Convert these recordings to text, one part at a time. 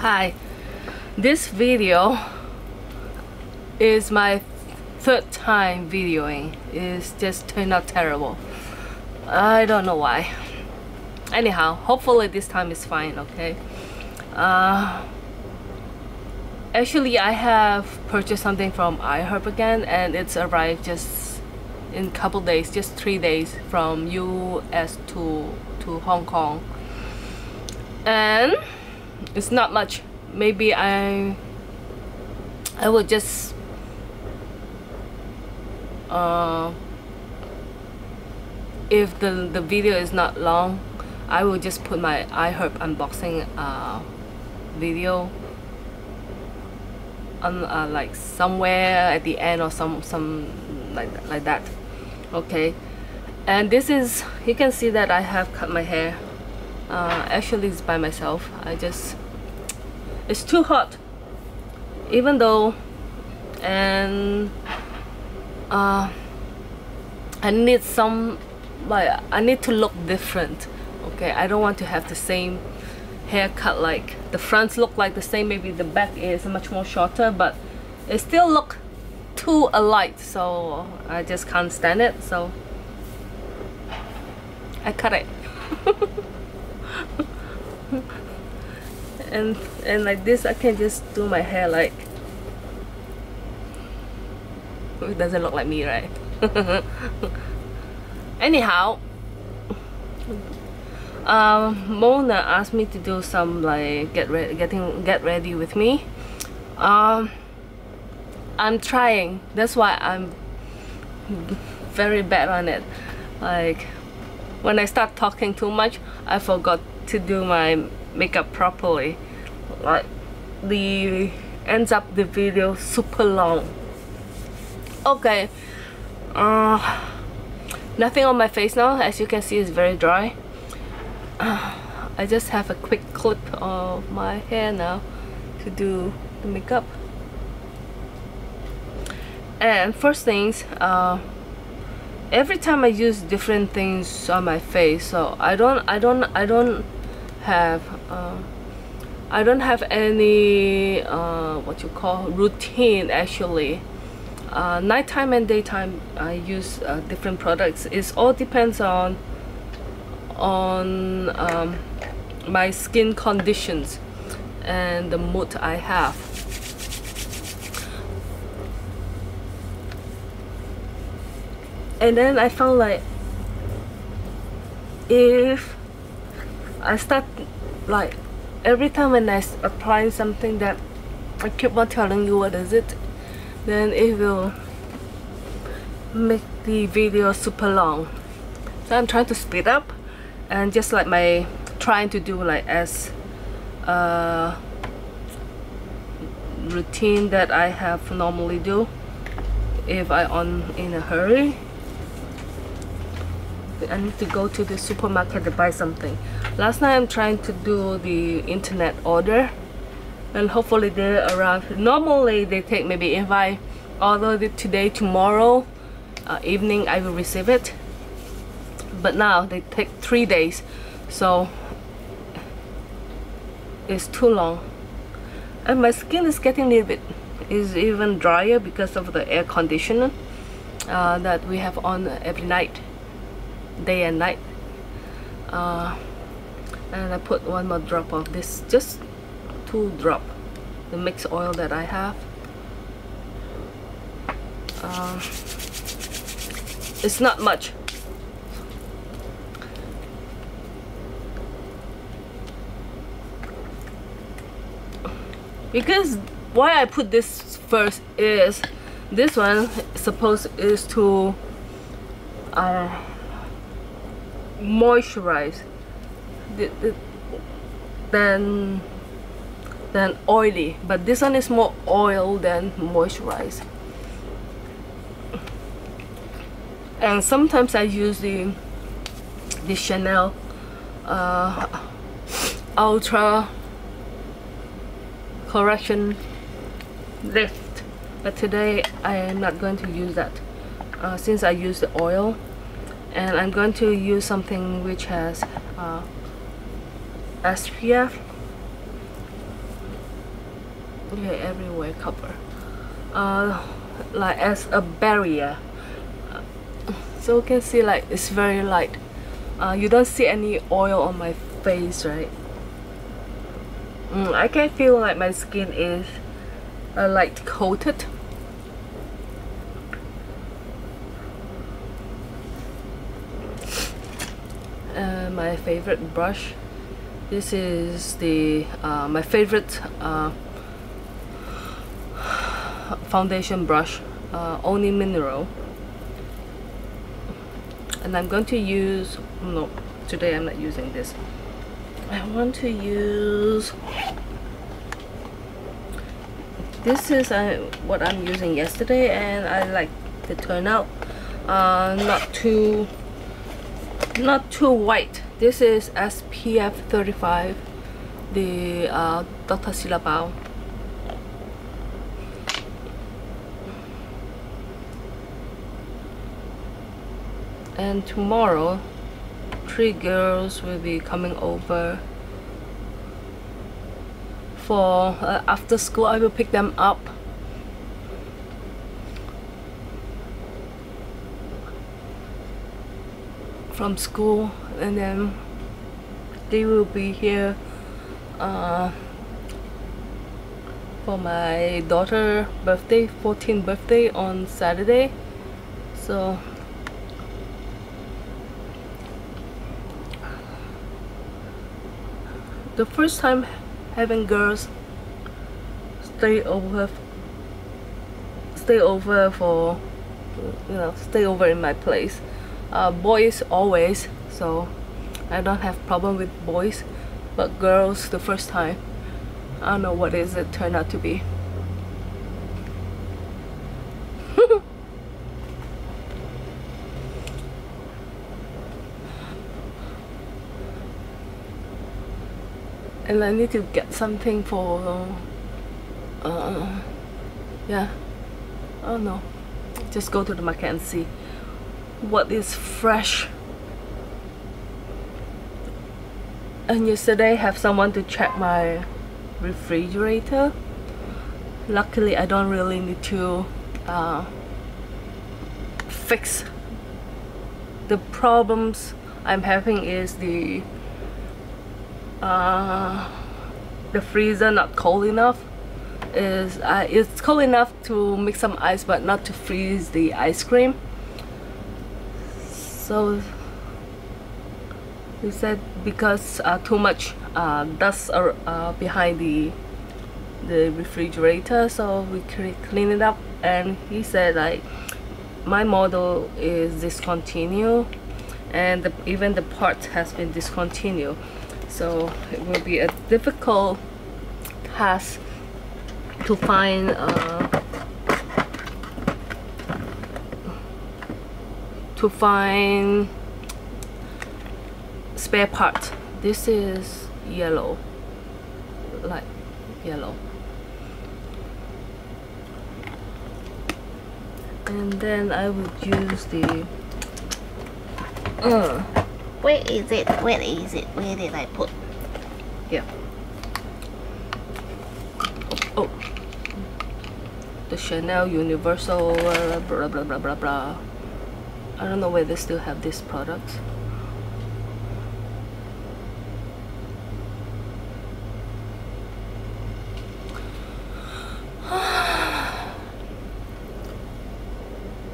Hi, this video is my third time videoing. It's just turned out terrible. I don't know why. Anyhow, hopefully this time is fine, okay? Actually, I have purchased something from iHerb again, and it's arrived just in a couple days, just 3 days from US to Hong Kong. And it's not much. Maybe I would just if the video is not long, I will just put my iHerb unboxing video on like somewhere at the end or some like that. Okay, and this is, you can see that I have cut my hair. Actually it's by myself. It's too hot, even though, and I need some, like, I need to look different. Okay, I don't want to have the same haircut, like the fronts look like the same, maybe the back is much more shorter, but it still look too alike, so I just can't stand it, so I cut it. and like this, I can just do my hair like, it doesn't look like me, right? Anyhow, Mona asked me to do some like get ready with me. I'm trying. That's why I'm very bad on it. Like when I start talking too much, I forgot to do my makeup properly. Like ends up the video super long. Okay, nothing on my face now. As you can see, it's very dry. I just have a quick clip of my hair now to do the makeup. And first things, every time I use different things on my face, so I don't have any what you call routine actually. Nighttime and daytime I use different products. It all depends on my skin conditions and the mood I have. And then I found like if I start, like every time when I apply something that I keep on telling you what is it, then it will make the video super long. So I'm trying to speed up and just like trying to do like as routine that I have normally do if I'm in a hurry. I need to go to the supermarket to buy something. Last night I'm trying to do the internet order, and hopefully they're around. Normally they take, maybe if I order it today, tomorrow evening I will receive it, but now they take 3 days, so it's too long. And my skin is getting a little bit, is even drier because of the air conditioner that we have on every night, day and night. And I put one more drop of this, just 2 drops, the mixed oil that I have. It's not much. Because why I put this first is this one is to moisturize than oily, but this one is more oil than moisturize. And sometimes I use the Chanel Ultra Correction Lift, but today I am not going to use that since I use the oil, and I'm going to use something which has SPF Okay, everywhere cover, like as a barrier. So you can see like it's very light. You don't see any oil on my face, right? I can feel like my skin is light coated. My favorite brush. This is the my favorite foundation brush, Oni Mineral. And I'm going to use, no, today I'm not using this. I want to use, this is what I'm using yesterday, and I like the turnout. Not too white. This is SPF 35, the Dr. Silabao. And tomorrow 3 girls will be coming over for after school. I will pick them up. From school, and then they will be here for my daughter's birthday, 14th birthday on Saturday. So the first time having girls stay over for, you know, stay over in my place. Boys always, so I don't have problem with boys, but girls the first time, I don't know what is it turned out to be. And I need to get something for yeah, I don't know, just go to the market and see what is fresh. And yesterday I have someone to check my refrigerator. Luckily I don't really need to fix. The problems I'm having is the freezer not cold enough. It's cold enough to make some ice, but not to freeze the ice cream. So he said because too much dust are behind the refrigerator, so we clean it up. And he said like my model is discontinued, and even the part has been discontinued, so it will be a difficult task to find spare part. This is yellow, like yellow. And then I would use the where is it? Where is it? Where did I put? Yeah. Oh, the Chanel Universal blah blah blah blah blah. I don't know whether they still have this product.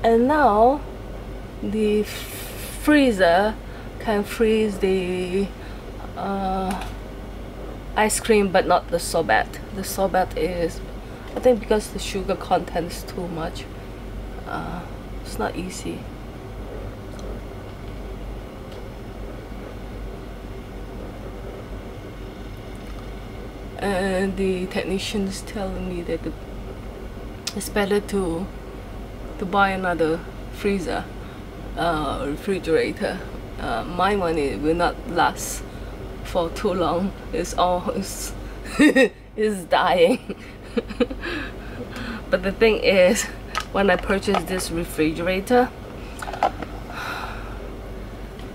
And now the freezer can freeze the ice cream, but not the sorbet. The sorbet is, I think, because the sugar content is too much, it's not easy. And the technician is telling me that it's better to buy another freezer, refrigerator. My one, it will not last for too long. It's always is dying. But the thing is, when I purchased this refrigerator,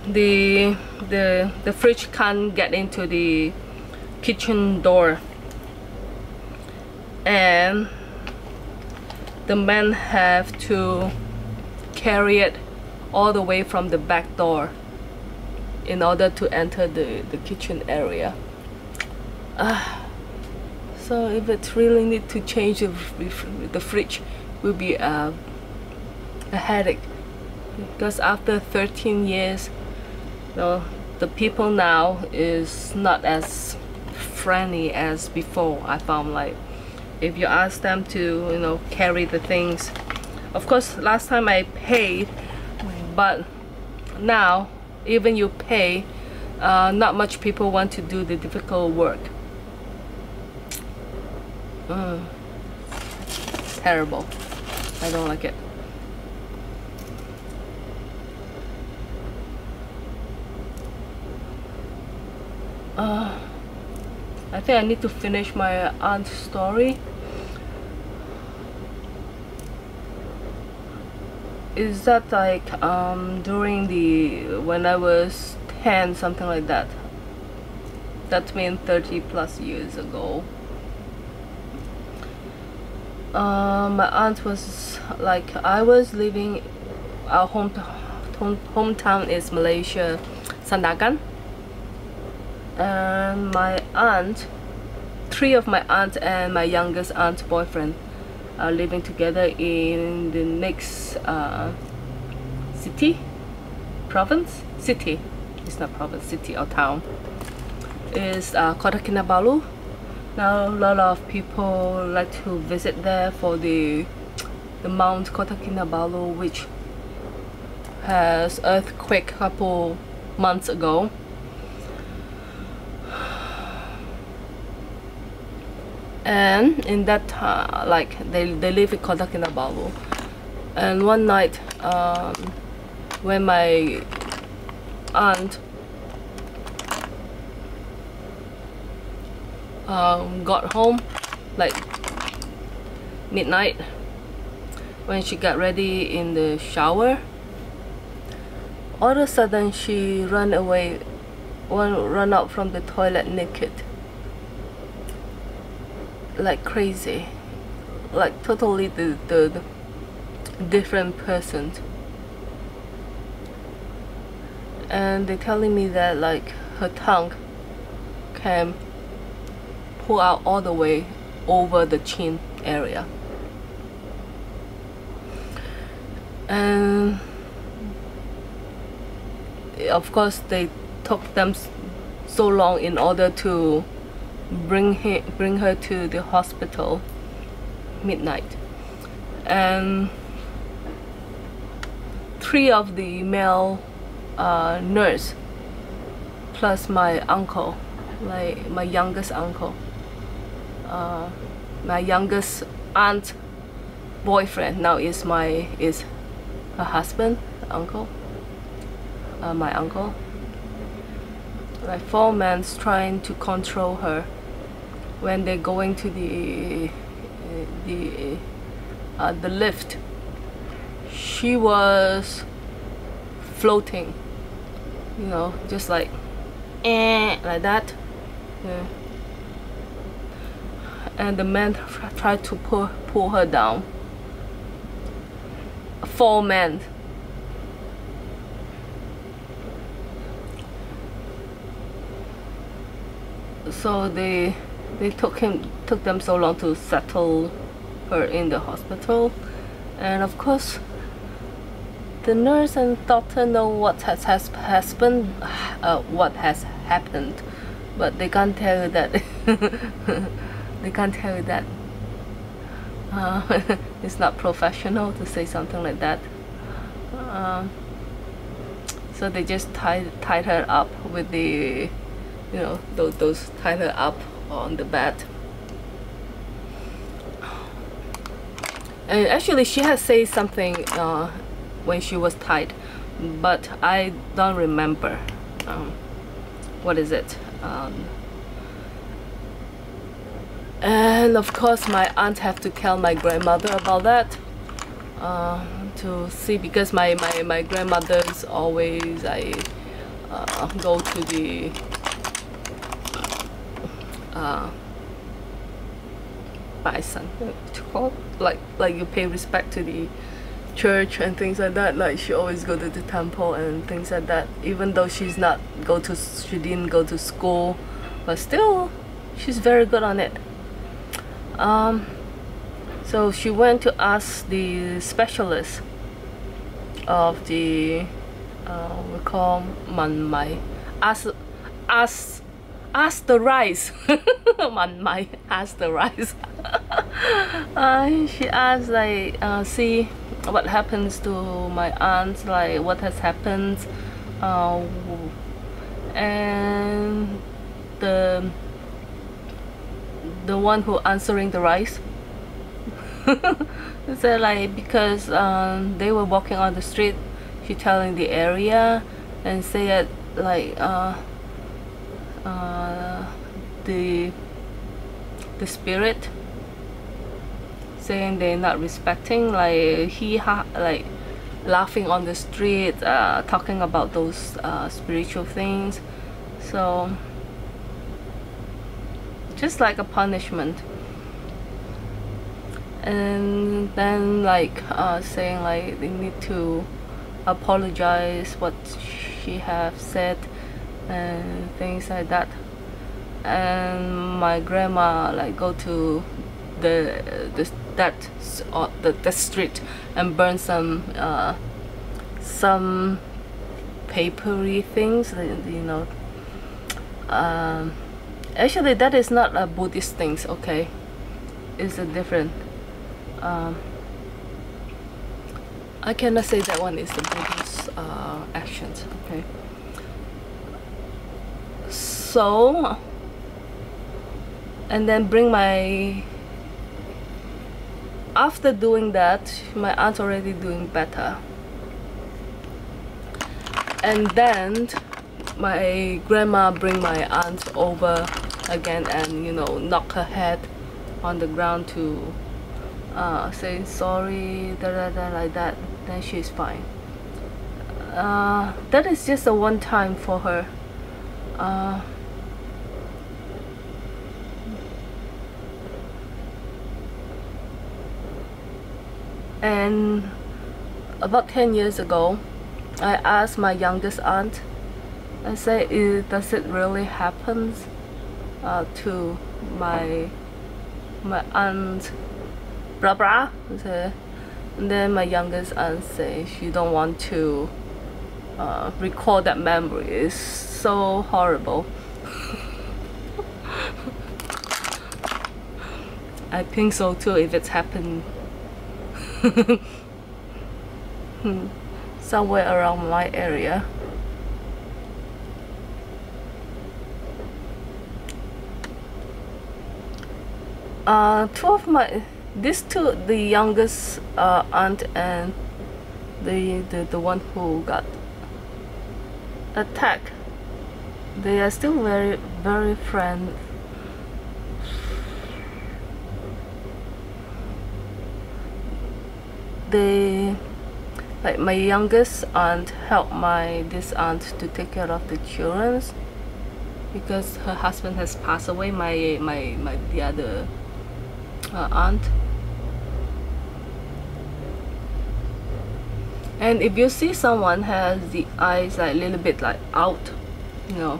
the fridge can't get into the kitchen door. and the men have to carry it all the way from the back door in order to enter the kitchen area. So if it really need to change the fridge, will be a headache, because after 13 years, you know, the people now is not as friendly as before. I found, like, if you ask them to, you know, carry the things, of course last time I paid, but now even you pay, not much people want to do the difficult work. Terrible. I don't like it. I think I need to finish my aunt's story. Is that like during when I was 10, something like that? That means 30 plus years ago. My aunt was like, I was living, our hometown is Malaysia, Sandakan, and my aunt, 3 of my aunts and my youngest aunt's boyfriend are living together in the next city, it's not province, city or town, is Kota Kinabalu. Now a lot of people like to visit there for the Mount Kota Kinabalu, which has earthquake a couple months ago. And in that time, like, they live in Kota Kinabalu. And one night, when my aunt got home, like midnight, when she got ready in the shower, all of a sudden she run out from the toilet naked, like crazy, like totally the different person. And they're telling me that, like, her tongue can pull out all the way over the chin area. And of course they took them so long in order to bring her to the hospital midnight. And 3 of the male nurse plus my uncle, like my youngest uncle, my youngest aunt boyfriend now is her husband, uncle, my uncle, like 4 men trying to control her when they're going to the lift. She was floating, you know, just like like that. Yeah. And the men tried to pull her down. 4 men. So they took them so long to settle her in the hospital. And of course the nurse and doctor know what has happened, but they can't tell you that. They can't tell you that. It's not professional to say something like that. So they just tied her up with the, you know, those tied her up on the bed. And actually she has said something when she was tied, but I don't remember. What is it? And of course my aunt have to tell my grandmother about that, to see, because my grandmother's always, I go to baisan, what you call, like you pay respect to the church and things like that. Like she always go to the temple and things like that, even though she didn't go to school, but still she's very good on it. So she went to ask the specialist of the we call man mai, ask the rice. Man mai, ask the rice. She asked like see what happens to my aunt, like what has happened, and the one who answering the rice said like, because they were walking on the street, she telling the area and said like the spirit saying they're not respecting, like like laughing on the street, talking about those spiritual things. So just like a punishment. And then like saying like they need to apologize what she have said and things like that. And my grandma like go to the street and burn some papery things, you know. Actually that is not a Buddhist things, okay, it's a different I cannot say that one is the Buddhist actions, okay. So and then bring my, after doing that, my aunt's already doing better. And then my grandma bring my aunt over again and, you know, knock her head on the ground to say sorry, like that. Then she's fine. That is just a one time for her. And about 10 years ago, I asked my youngest aunt, I said, does it really happen to my aunt Barbara? And then my youngest aunt said she don't want to recall that memory. It's so horrible. I think so too, if it's happened somewhere around my area. These two, the youngest aunt and the one who got attacked, they are still very, very friends. They, like my youngest aunt helped this aunt to take care of the children because her husband has passed away, the other aunt. And if you see someone has the eyes like a little bit like out, you know,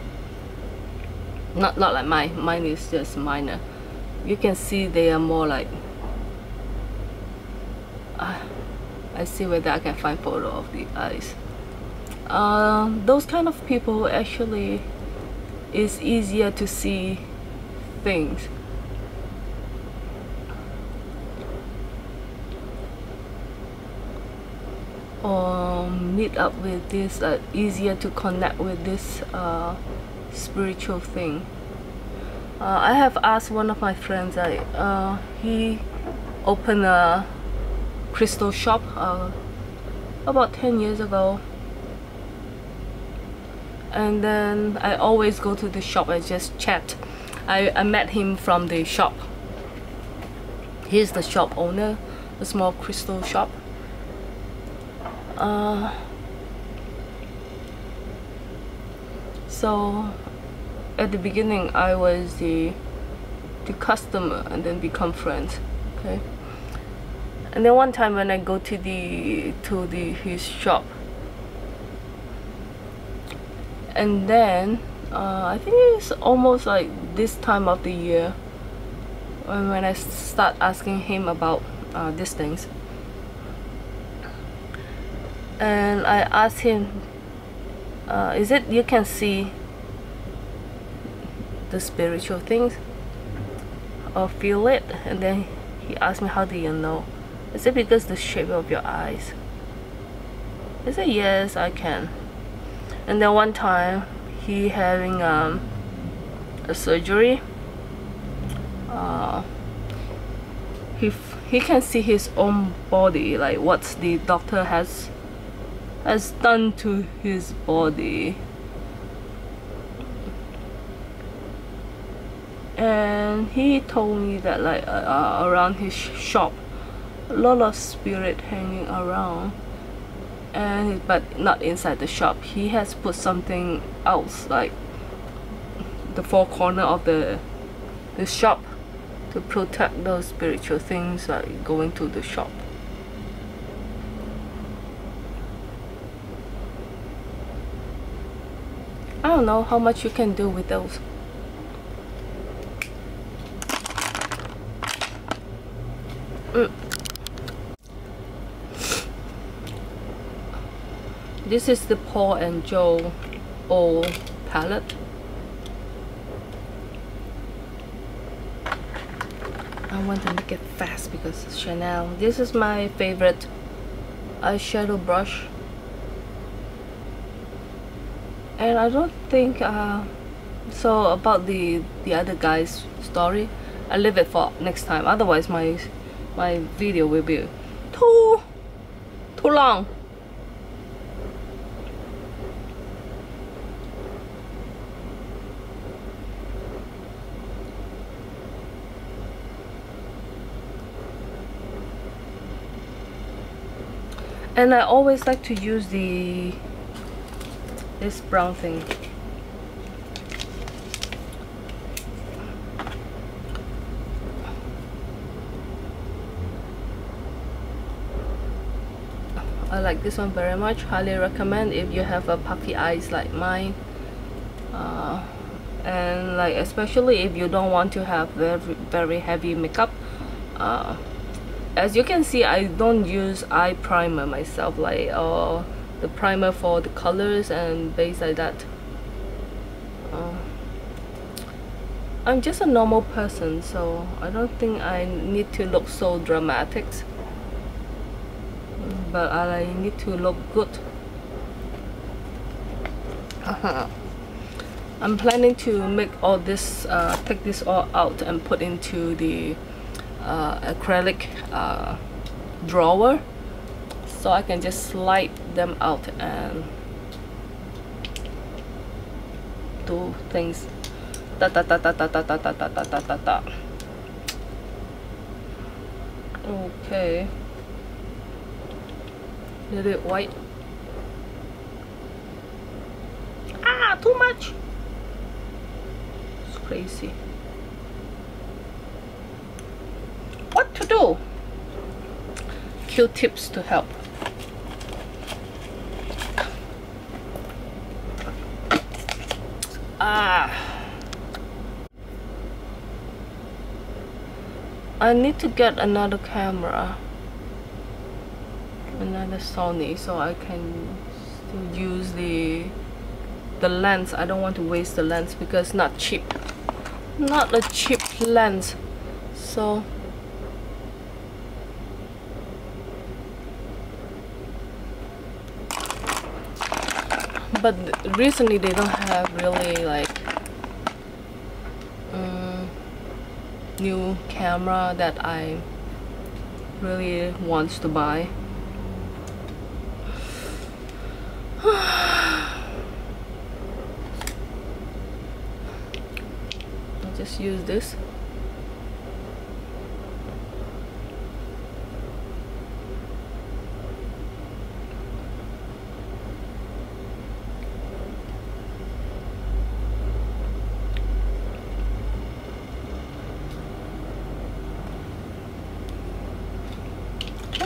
not like mine is just minor, you can see they are more like I see whether I can find photo of the eyes. Those kind of people actually is easier to see things. Or meet up with this, easier to connect with this spiritual thing. I have asked one of my friends, he opened a crystal shop about 10 years ago, and then I always go to the shop and just chat. I met him from the shop. He's the shop owner, a small crystal shop. So at the beginning I was the to customer and then become friends. Okay. And then one time when I go to his shop, and then I think it's almost like this time of the year when I start asking him about these things, and I asked him, is it you can see the spiritual things or feel it? And then he asked me, how do you know? Is it because the shape of your eyes? I said yes, I can. And then one time he having a surgery, he can see his own body, like what the doctor has done to his body. And he told me that like around his shop a lot of spirit hanging around, and but not inside the shop. He has put something else, like the four corner of the shop, to protect those spiritual things like going to the shop. I don't know how much you can do with those. This is the Paul and Joe old palette. I want to make it fast because it's Chanel. This is my favorite eyeshadow brush, and I don't think so about the other guy's story. I leave it for next time. Otherwise, my video will be too long. And I always like to use this brown thing. I like this one very much. Highly recommend if you have a puffy eyes like mine, and like especially if you don't want to have very heavy makeup. As you can see, I don't use eye primer myself, like the primer for the colors and base like that. I'm just a normal person, so I don't think I need to look so dramatic, but I need to look good. I'm planning to make all this, take this all out and put into the acrylic drawer, so I can just slide them out and do things. Okay, a little bit white. Too much. It's crazy. What to do? Q-tips to help. I need to get another camera, another Sony, so I can still use the lens. I don't want to waste the lens because not a cheap lens. So but recently they don't have really like new camera that I really want to buy. I'll just use this.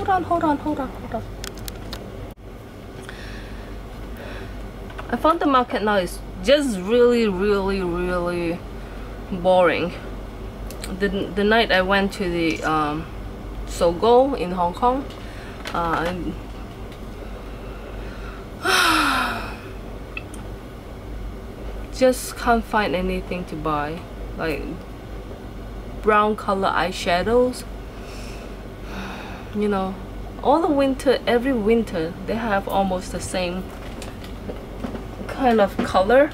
hold on. I found the market now is just really boring. The night I went to the Sogo in Hong Kong, just can't find anything to buy, like brown color eyeshadows. You know, all the winter, every winter they have almost the same kind of color.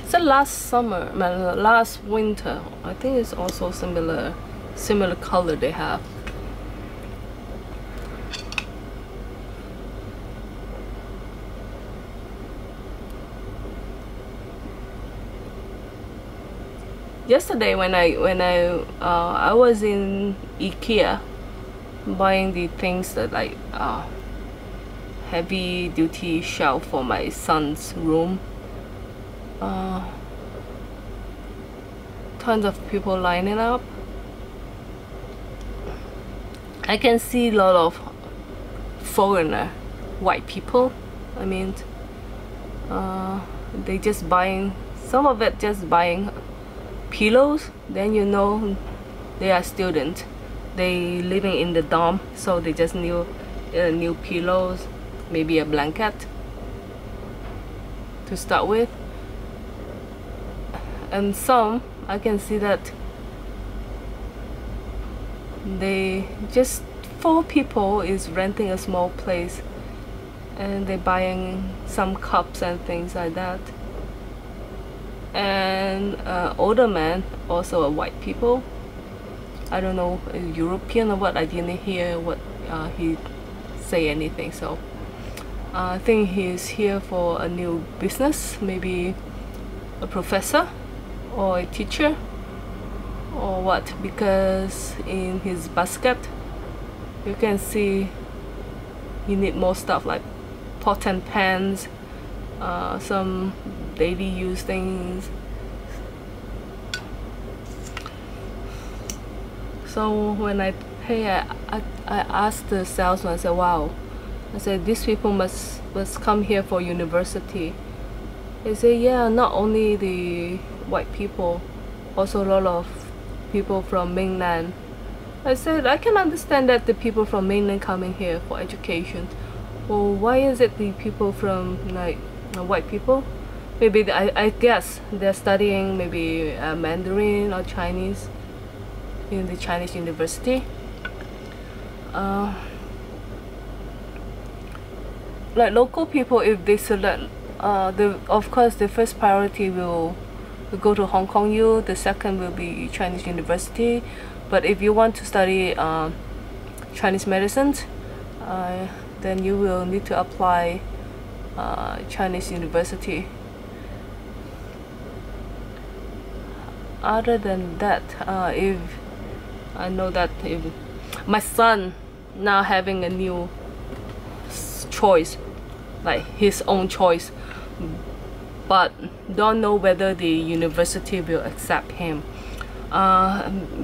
So last winter, I think it's also similar color they have. Yesterday when I was in IKEA buying the things that like heavy duty shelf for my son's room, tons of people lining up. I can see a lot of foreigner white people. I mean, they just buying, some of it just buying pillows. Then you know they are students, they living in the dorm, so they just need new pillows, maybe a blanket to start with. And some I can see that they just 4 people is renting a small place and they're buying some cups and things like that. And older man, also a white people, I don't know, a European or what, I didn't hear what he say anything. So I think he's here for a new business, maybe a professor or a teacher or what, because in his basket you can see you need more stuff like pot and pans, some daily use things. So when I pay, I asked the salesman, I said, wow, I said, these people must come here for university. They say, yeah, not only the white people, also a lot of people from mainland. I said, I can understand that the people from mainland coming here for education. Well, why is it the people from like white people? Maybe I guess they're studying maybe Mandarin or Chinese in the Chinese university. Like local people, if they select, of course the first priority will go to Hong Kong U, the second will be Chinese university. But if you want to study Chinese medicine, then you will need to apply Chinese university. Other than that, if I know that if my son now having a new choice, like his own choice, but don't know whether the university will accept him.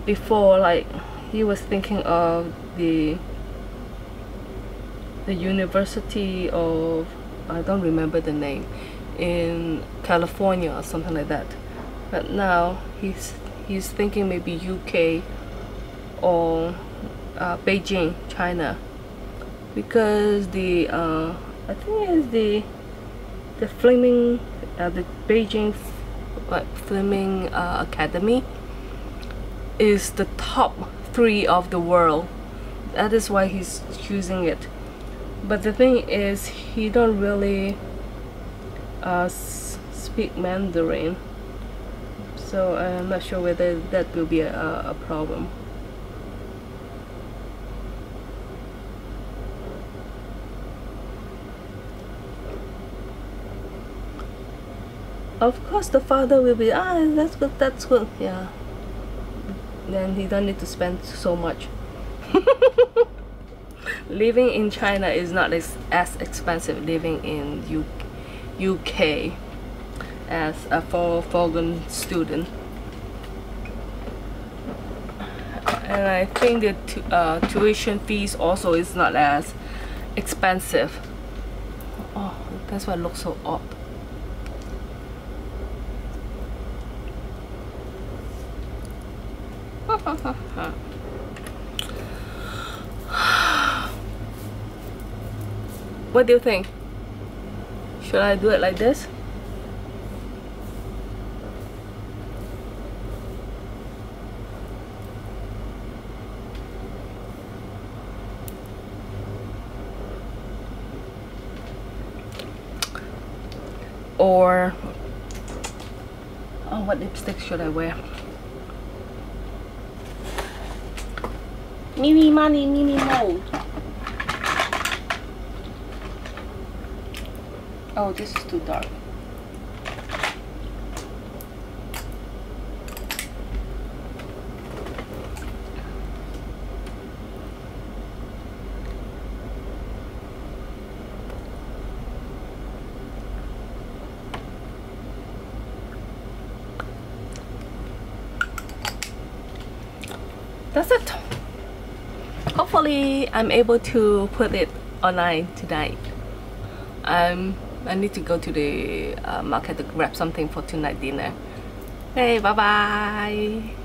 Before, like he was thinking of the University of, I don't remember the name, in California or something like that. But now he's thinking maybe UK or Beijing, China, because the I think it's the Fleming, the Beijing Fleming Academy is the top 3 of the world. That is why he's choosing it. But the thing is, he don't really speak Mandarin, so I'm not sure whether that will be a problem. Of course the father will be, that's good, yeah. Then he don't need to spend so much. Living in China is not as expensive living in UK. as a foreign student. And I think the tuition fees also is not as expensive. Oh, that's why it looks so odd. What do you think? Should I do it like this? Or what lipstick should I wear? Mini money, mini mo. Oh, this is too dark. That's it. Hopefully I'm able to put it online tonight. I need to go to the market to grab something for tonight dinner. Hey, bye bye.